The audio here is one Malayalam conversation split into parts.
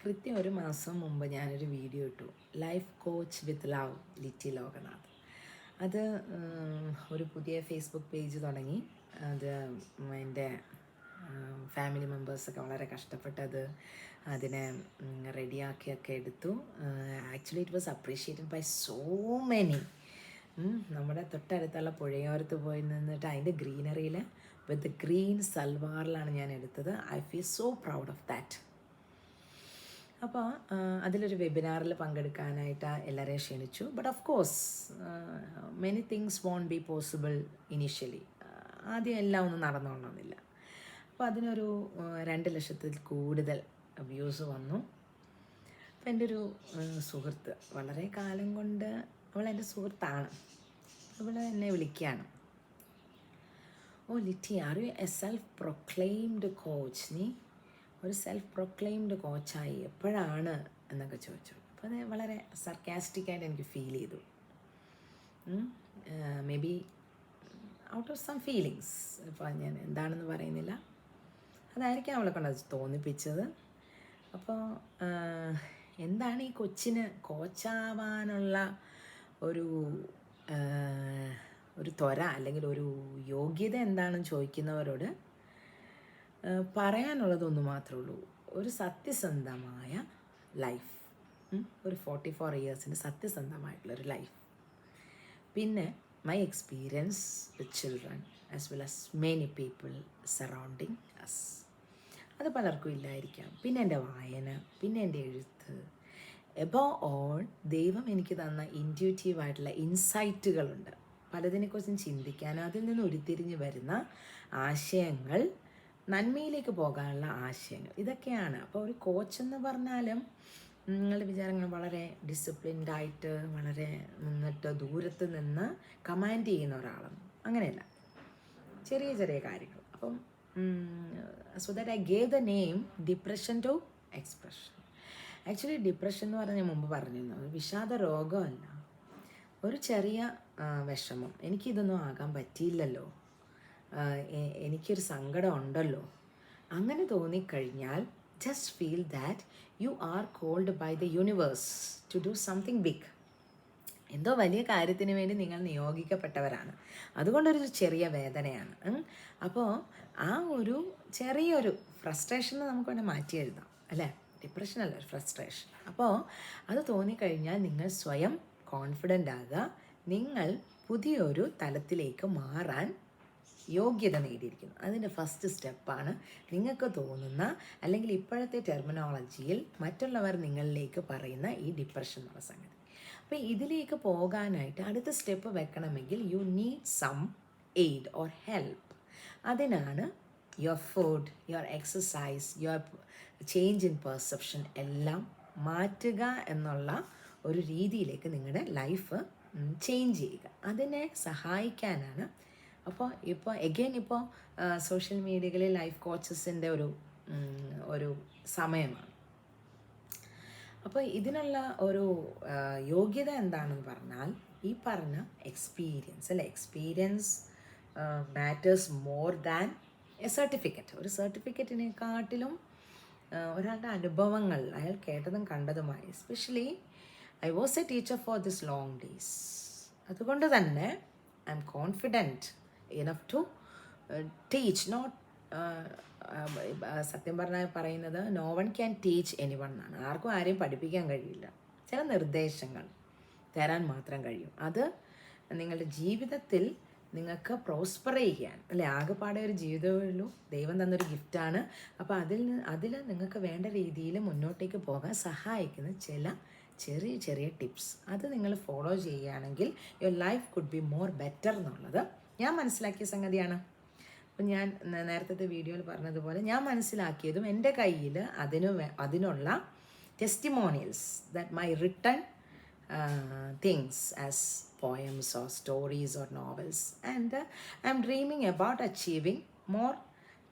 കൃത്യം ഒരു മാസം മുമ്പ് ഞാനൊരു വീഡിയോ ഇട്ടു. ലൈഫ് കോച്ച് വിത്ത് ലവ് ലിറ്റി ലോകനാഥ്. അത് ഒരു പുതിയ ഫേസ്ബുക്ക് പേജ് തുടങ്ങി. അത് എൻ്റെ ഫാമിലി മെമ്പേഴ്സൊക്കെ വളരെ കഷ്ടപ്പെട്ടത് അതിനെ റെഡിയാക്കിയൊക്കെ എടുത്തു. Actually it was appreciated by so many. നമ്മുടെ തൊട്ടടുത്തുള്ള പുഴയോരത്ത് പോയി നിന്നിട്ട് അതിൻ്റെ ഗ്രീനറിയിൽ വിത്ത് ഗ്രീൻ സൽവാറിലാണ് ഞാൻ എടുത്തത്. I feel so proud of that. അപ്പോൾ അതിലൊരു വെബിനാറിൽ പങ്കെടുക്കാനായിട്ട് എല്ലാവരെയും ക്ഷണിച്ചു. But of course many things won't be possible initially. ആദ്യം എല്ലാം ഒന്നും നടന്നോണമെന്നില്ല. അപ്പോൾ അതിനൊരു 2 ലക്ഷത്തിൽ കൂടുതൽ വ്യൂസ് വന്നു. അപ്പോൾ എൻ്റെ ഒരു സുഹൃത്ത്, വളരെ കാലം കൊണ്ട് അവൾ എൻ്റെ സുഹൃത്താണ്, അവൾ എന്നെ വിളിക്കുകയാണ്. Oh Litty, are you a self proclaimed coach? നീ ഒരു സെൽഫ് പ്രൊക്ലെയിംഡ് കോച്ചായി എപ്പോഴാണ് എന്നൊക്കെ ചോദിച്ചു. അപ്പോൾ അത് വളരെ സർക്കാസ്റ്റിക്കായിട്ട് എനിക്ക് ഫീൽ ചെയ്തു. Maybe out of some feelings. ഇപ്പോൾ ഞാൻ എന്താണെന്ന് പറയുന്നില്ല, അതായിരിക്കും അവളെ കൊണ്ട് അത് തോന്നിപ്പിച്ചത്. അപ്പോൾ എന്താണ് ഈ കൊച്ചിന് കോച്ചാവാനുള്ള ഒരു ത്വര അല്ലെങ്കിൽ ഒരു യോഗ്യത എന്താണെന്ന് ചോദിക്കുന്നവരോട് പറയാനുള്ളതൊന്നു മാത്രമേ ഉള്ളൂ. ഒരു സത്യസന്ധമായ ലൈഫ്, ഒരു 44 ഇയേഴ്സിൻ്റെ സത്യസന്ധമായിട്ടുള്ളൊരു ലൈഫ്. പിന്നെ my experience with children as well as many people surrounding us. അത് പലർക്കും ഇല്ലായിരിക്കാം. പിന്നെ എൻ്റെ വായന, പിന്നെ എൻ്റെ എഴുത്ത്. എബോവ് ഓൾ ദൈവം എനിക്ക് തന്ന ഇൻറ്റ്യൂറ്റീവായിട്ടുള്ള ഇൻസൈറ്റുകളുണ്ട്. പലതിനെക്കുറിച്ചും ചിന്തിക്കാനും അതിൽ നിന്ന് ഉരുത്തിരിഞ്ഞ് വരുന്ന ആശയങ്ങൾ, നന്മയിലേക്ക് പോകാനുള്ള ആശയങ്ങൾ, ഇതൊക്കെയാണ്. അപ്പോൾ ഒരു കോച്ചെന്ന് പറഞ്ഞാലും നിങ്ങളുടെ വിചാരങ്ങൾ വളരെ ഡിസിപ്ലിൻഡായിട്ട് വളരെ നിന്നിട്ട് ദൂരത്ത് നിന്ന് കമാൻഡ് ചെയ്യുന്ന ഒരാളെന്ന്, അങ്ങനെയല്ല. ചെറിയ ചെറിയ കാര്യങ്ങൾ. അപ്പം so that I gave the name depression to expression. Actually depression എന്ന് പറഞ്ഞാൽ മുമ്പ് പറഞ്ഞിരുന്നു, വിഷാദ രോഗമല്ല, ഒരു ചെറിയ വിഷമം. എനിക്കിതൊന്നും ആകാൻ പറ്റിയില്ലല്ലോ, എനിക്കൊരു സങ്കടം ഉണ്ടല്ലോ, അങ്ങനെ തോന്നിക്കഴിഞ്ഞാൽ just feel that you are called by the universe to do something big. എന്തോ വലിയ കാര്യത്തിന് വേണ്ടി നിങ്ങൾ നിയോഗിക്കപ്പെട്ടവരാണ്. അതുകൊണ്ടൊരു ചെറിയ വേദനയാണ്. അപ്പോൾ ആ ഒരു ചെറിയൊരു ഫ്രസ്ട്രേഷനെ നമുക്ക് വേണ്ടി മാറ്റി എഴുതാം, അല്ലേ? ഡിപ്രഷൻ അല്ല, ഫ്രസ്ട്രേഷൻ. അപ്പോൾ അത് തോന്നിക്കഴിഞ്ഞാൽ നിങ്ങൾ സ്വയം കോൺഫിഡൻ്റ് ആകുക. നിങ്ങൾ പുതിയൊരു തലത്തിലേക്ക് മാറാൻ യോഗ്യത നേടിയിരിക്കുന്നു. അതിൻ്റെ ഫസ്റ്റ് സ്റ്റെപ്പാണ് നിങ്ങൾക്ക് തോന്നുന്ന, അല്ലെങ്കിൽ ഇപ്പോഴത്തെ ടെർമിനോളജിയിൽ മറ്റുള്ളവർ നിങ്ങളിലേക്ക് പറയുന്ന ഈ ഡിപ്രഷൻ എന്നുള്ള സംഗതി. അപ്പോൾ ഇതിലേക്ക് പോകാനായിട്ട് അടുത്ത സ്റ്റെപ്പ് വെക്കണമെങ്കിൽ you need some aid or help. അതിനാണ് your food, your exercise, your change in perception എല്ലാം മാറ്റുക എന്നുള്ള ഒരു രീതിയിലേക്ക് നിങ്ങളുടെ ലൈഫ് ചേഞ്ച് ചെയ്യുക. അതിനെ സഹായിക്കാനാണ്. അപ്പോൾ ഇപ്പോൾ സോഷ്യൽ മീഡിയകളിൽ ലൈഫ് കോച്ചസിൻ്റെ ഒരു സമയമാണ്. അപ്പോൾ ഇതിനുള്ള ഒരു യോഗ്യത എന്താണെന്ന് പറഞ്ഞാൽ ഈ പറഞ്ഞ എക്സ്പീരിയൻസ്, അല്ലേ? Experience matters more than a certificate. ഒരു സർട്ടിഫിക്കറ്റിനെക്കാട്ടിലും ഒരാളുടെ അനുഭവങ്ങൾ, അയാൾ കേട്ടതും കണ്ടതുമായി. Especially I was a teacher for this long days. അതുകൊണ്ട് തന്നെ I am confident enough to teach. Not സത്യം പറയുന്നത് no one can teach anyone എന്നാണ്. ആർക്കും ആരെയും പഠിപ്പിക്കാൻ കഴിയില്ല. ചില നിർദ്ദേശങ്ങൾ തരാൻ മാത്രം കഴിയും. അത് നിങ്ങളുടെ ജീവിതത്തിൽ നിങ്ങൾക്ക് പ്രോസ്പർ ചെയ്യാൻ, അല്ലെ? ആകെപ്പാടെ ഒരു ജീവിതമേ ഉള്ളൂ, ദൈവം തന്നൊരു ഗിഫ്റ്റാണ്. അപ്പോൾ അതിൽ നിങ്ങൾക്ക് വേണ്ട രീതിയിൽ മുന്നോട്ടേക്ക് പോകാൻ സഹായിക്കുന്ന ചില ചെറിയ ചെറിയ ടിപ്സ്, അത് നിങ്ങൾ ഫോളോ ചെയ്യുകയാണെങ്കിൽ your life could be more better എന്നുള്ളത് ഞാൻ മനസ്സിലാക്കിയ സംഗതിയാണ്. അപ്പം ഞാൻ നേരത്തെ വീഡിയോയിൽ പറഞ്ഞതുപോലെ ഞാൻ മനസ്സിലാക്കിയതും എൻ്റെ കയ്യിൽ അതിനുള്ള testimonials, that my written things as poems or stories or novels, and I'm dreaming about achieving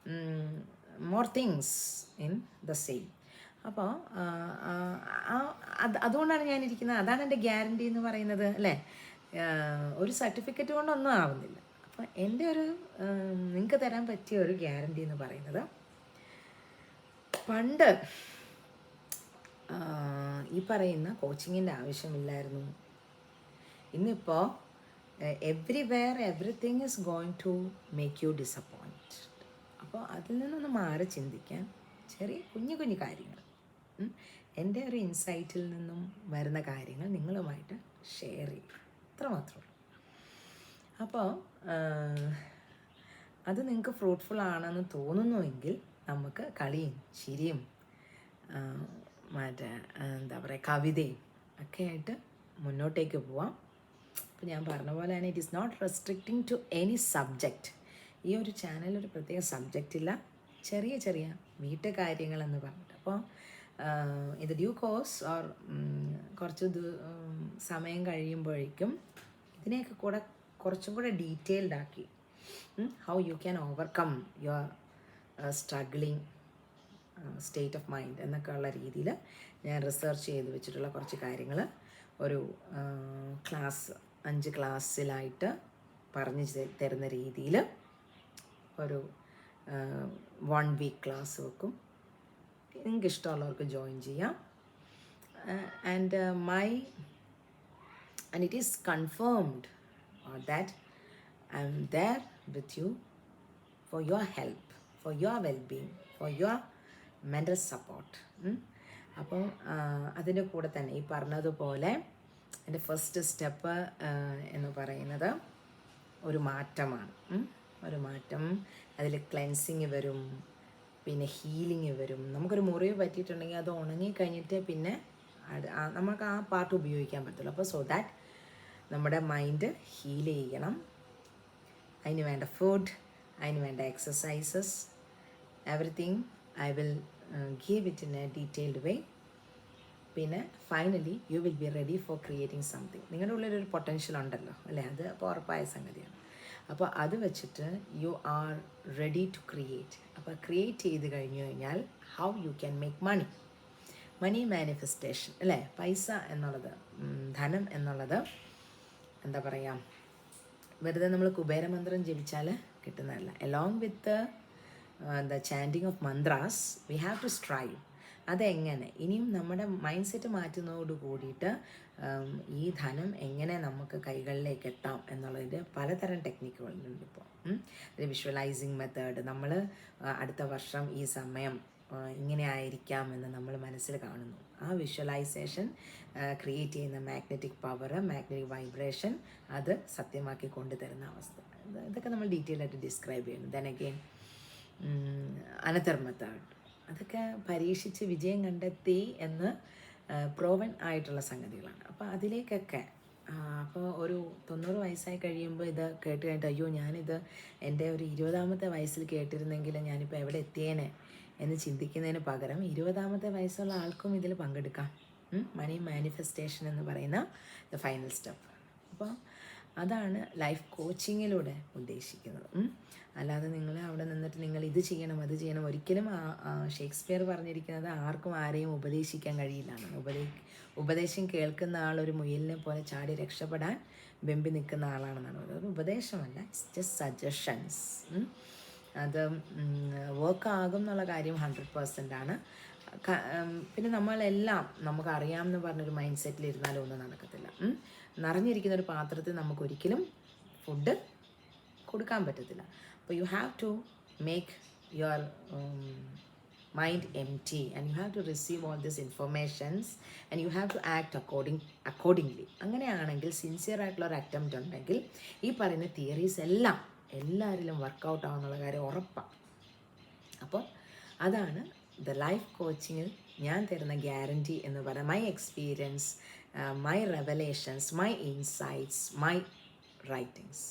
more things in the same. അപ്പോൾ അതുകൊണ്ടാണ് ഞാനിരിക്കുന്നത്. അതാണ് എൻ്റെ ഗ്യാരണ്ടി എന്ന് പറയുന്നത്, അല്ലേ? ഒരു സർട്ടിഫിക്കറ്റ് കൊണ്ടൊന്നും ആവുന്നില്ല. അപ്പോൾ എൻ്റെ നിങ്ങൾക്ക് തരാൻ പറ്റിയ ഒരു ഗ്യാരണ്ടി എന്ന് പറയുന്നത്, പണ്ട് ഈ പറയുന്ന കോച്ചിങ്ങിൻ്റെ ആവശ്യമില്ലായിരുന്നു. ഇന്നിപ്പോൾ everywhere everything is going to make you disappoint. അപ്പോൾ അതിൽ നിന്നൊന്ന് മാറി ചിന്തിക്കാൻ ചെറിയ കുഞ്ഞു കുഞ്ഞു കാര്യങ്ങൾ, എൻ്റെ ഒരു ഇൻസൈറ്റിൽ നിന്നും വരുന്ന കാര്യങ്ങൾ നിങ്ങളുമായിട്ട് ഷെയർ ചെയ്യുക, അത്രമാത്രമേ ഉള്ളൂ. അപ്പോൾ അത് നിങ്ങൾക്ക് ഫ്രൂട്ട്ഫുൾ ആണെന്ന് തോന്നുന്നുവെങ്കിൽ നമുക്ക് കളിയും ചിരിയും മറ്റേ എന്താ പറയുക കവിതയും ഒക്കെ ആയിട്ട് മുന്നോട്ടേക്ക് പോവാം. അപ്പോൾ ഞാൻ പറഞ്ഞ പോലെ തന്നെ it is not restricting to any subject. ഈ ഒരു ചാനൽ ഒരു പ്രത്യേക സബ്ജക്റ്റ് ഇല്ല, ചെറിയ ചെറിയ വീട്ടുകാര്യങ്ങളെന്ന് പറഞ്ഞിട്ട്. അപ്പോൾ ഇത് ഡ്യൂ കോഴ്സ് ഓർ കുറച്ച് സമയം കഴിയുമ്പോഴേക്കും ഇതിനെയൊക്കെ കൂടെ കുറച്ചും കൂടെ ഡീറ്റെയിൽഡ് ആക്കി how you can overcome your struggling state of mind എന്നൊക്കെ ഉള്ള രീതിയിൽ ഞാൻ റിസർച്ച് ചെയ്ത് വെച്ചിട്ടുള്ള കുറച്ച് കാര്യങ്ങൾ ഒരു ക്ലാസ് 5 ക്ലാസ്സിലായിട്ട് പറഞ്ഞു തരുന്ന രീതിയിൽ ഒരു 1 വീക്ക് ക്ലാസ് വെക്കും. നിങ്ങൾക്ക് ഇഷ്ടമുള്ളവർക്ക് ജോയിൻ ചെയ്യാം. And it is confirmed that I am there with you for your help, for your well-being, for your mental support. അപ്പോൾ അതിൻ്റെ കൂടെ തന്നെ ഈ പറഞ്ഞതുപോലെ എൻ്റെ ഫസ്റ്റ് സ്റ്റെപ്പ് എന്ന് പറയുന്നത് ഒരു മാറ്റമാണ്. ഒരു മാറ്റം, അതിൽ ക്ലെൻസിങ് വരും, പിന്നെ ഹീലിംഗ് വരും. നമുക്കൊരു മുറിവ് പറ്റിയിട്ടുണ്ടെങ്കിൽ അത് ഉണങ്ങി കഴിഞ്ഞിട്ട് പിന്നെ നമുക്ക് ആ പാർട്ട് ഉപയോഗിക്കാൻ പറ്റുള്ളൂ. അപ്പോൾ സോ ദാറ്റ് നമ്മുടെ മൈൻഡ് ഹീൽ ചെയ്യണം. അതിന് വേണ്ട ഫുഡ്, അതിന് വേണ്ട exercises, everything I will give it in a detailed way. പിന്നെ finally you will be ready for creating something. നിങ്ങളുടെ ഉള്ളിലൊരു പൊട്ടൻഷ്യൽ ഉണ്ടല്ലോ അല്ലേ, അത് അപ്പോൾ ഉറപ്പായ സംഗതിയാണ്. അപ്പോൾ അത് വെച്ചിട്ട് you are ready to create. അപ്പോൾ ക്രിയേറ്റ് ചെയ്ത് കഴിഞ്ഞു കഴിഞ്ഞാൽ how you can make money manifestation അല്ലേ. പൈസ എന്നുള്ളത്, ധനം എന്നുള്ളത് എന്താ പറയുക, വെറുതെ നമ്മൾ കുബേരമന്ത്രം ജപിച്ചാൽ കിട്ടുന്നതല്ല. Along with the chanting of mantras we have to strive. അതെങ്ങനെ ഇനിയും നമ്മുടെ മൈൻഡ് സെറ്റ് മാറ്റുന്നതോട് കൂടിയിട്ട് ഈ ധനം എങ്ങനെ നമുക്ക് കൈകളിലേക്ക് എത്താം എന്നുള്ളതിൻ്റെ പലതരം ടെക്നിക്കുകളുണ്ട്. ഇപ്പോൾ വിഷ്വലൈസിങ് മെത്തേഡ്, നമ്മൾ അടുത്ത വർഷം ഈ സമയം ഇങ്ങനെ ആയിരിക്കാം എന്ന് നമ്മൾ മനസ്സിൽ കാണുന്നു. ആ വിഷ്വലൈസേഷൻ ക്രിയേറ്റ് ചെയ്യുന്ന മാഗ്നറ്റിക് പവർ, മാഗ്നറ്റിക് വൈബ്രേഷൻ, അത് സത്യമാക്കി കൊണ്ടുതരുന്ന അവസ്ഥ. ഇതൊക്കെ നമ്മൾ ഡീറ്റെയിൽ ആയിട്ട് ഡിസ്ക്രൈബ് ചെയ്യുന്നു. ദെൻ അഗെയിൻ അനദർ മെത്തേഡ്, അതൊക്കെ പരീക്ഷിച്ച് വിജയം കണ്ടെത്തി എന്ന് പ്രോവൻ ആയിട്ടുള്ള സംഗതികളാണ്. അപ്പോൾ അതിലേക്കൊക്കെ അപ്പോൾ ഒരു 90 വയസ്സായി കഴിയുമ്പോൾ ഇത് കേട്ട് കഴിഞ്ഞിട്ട് അയ്യോ ഞാനിത് എൻ്റെ ഒരു 20ാമത്തെ വയസ്സിൽ കേട്ടിരുന്നെങ്കിൽ ഞാനിപ്പോൾ എവിടെ എത്തിയേനെ എന്ന് ചിന്തിക്കുന്നതിന് പകരം 20ാമത്തെ വയസ്സുള്ള ആൾക്കും ഇതിൽ പങ്കെടുക്കാം. മണി മാനിഫെസ്റ്റേഷൻ എന്ന് പറയുന്ന ദ ഫൈനൽ സ്റ്റെപ്പ്. അപ്പോൾ അതാണ് ലൈഫ് കോച്ചിങ്ങിലൂടെ ഉദ്ദേശിക്കുന്നത്. അല്ലാതെ നിങ്ങൾ അവിടെ നിന്നിട്ട് നിങ്ങൾ ഇത് ചെയ്യണം അത് ചെയ്യണം, ഒരിക്കലും ഷേക്സ്പിയർ പറഞ്ഞിരിക്കുന്നത് ആർക്കും ആരെയും ഉപദേശിക്കാൻ കഴിയില്ലാണ്. ഉപദേശം കേൾക്കുന്ന ആൾ ഒരു മുയലിനെ പോലെ ചാടി രക്ഷപ്പെടാൻ വെമ്പി നിൽക്കുന്ന ആളാണെന്നാണ് പറയുന്നത്. അത് ഉപദേശമല്ല, ഇറ്റ്സ് ജസ്റ്റ് സജഷൻസ്. അത് വർക്ക് ആകും എന്നുള്ള കാര്യം 100% ആണ്. പിന്നെ നമ്മളെല്ലാം നമുക്കറിയാമെന്ന് പറഞ്ഞൊരു മൈൻഡ് സെറ്റിൽ ഇരുന്നാലും ഒന്നും നടക്കത്തില്ല. നിറഞ്ഞിരിക്കുന്ന ഒരു പാത്രത്തിൽ നമുക്കൊരിക്കലും ഫുഡ് കൊടുക്കാൻ പറ്റത്തില്ല. അപ്പോൾ you have to make your mind empty and you have to receive all these informations and you have to act accordingly. അങ്ങനെയാണെങ്കിൽ സിൻസിയർ ആയിട്ടുള്ള ഒരു അറ്റംപ്റ്റ് ഉണ്ടെങ്കിൽ ഈ പറയുന്ന തിയറീസ് എല്ലാം എല്ലാവരിലും വർക്കൗട്ട് ആവുന്നുള്ള കാര്യം ഉറപ്പാണ്. അപ്പോൾ അതാണ് ദ ലൈഫ് കോച്ചിങ്ങിൽ ഞാൻ തരുന്ന ഗ്യാരൻറ്റി എന്ന് പറയുന്നത്. My experience, my revelations, my insights, my writings.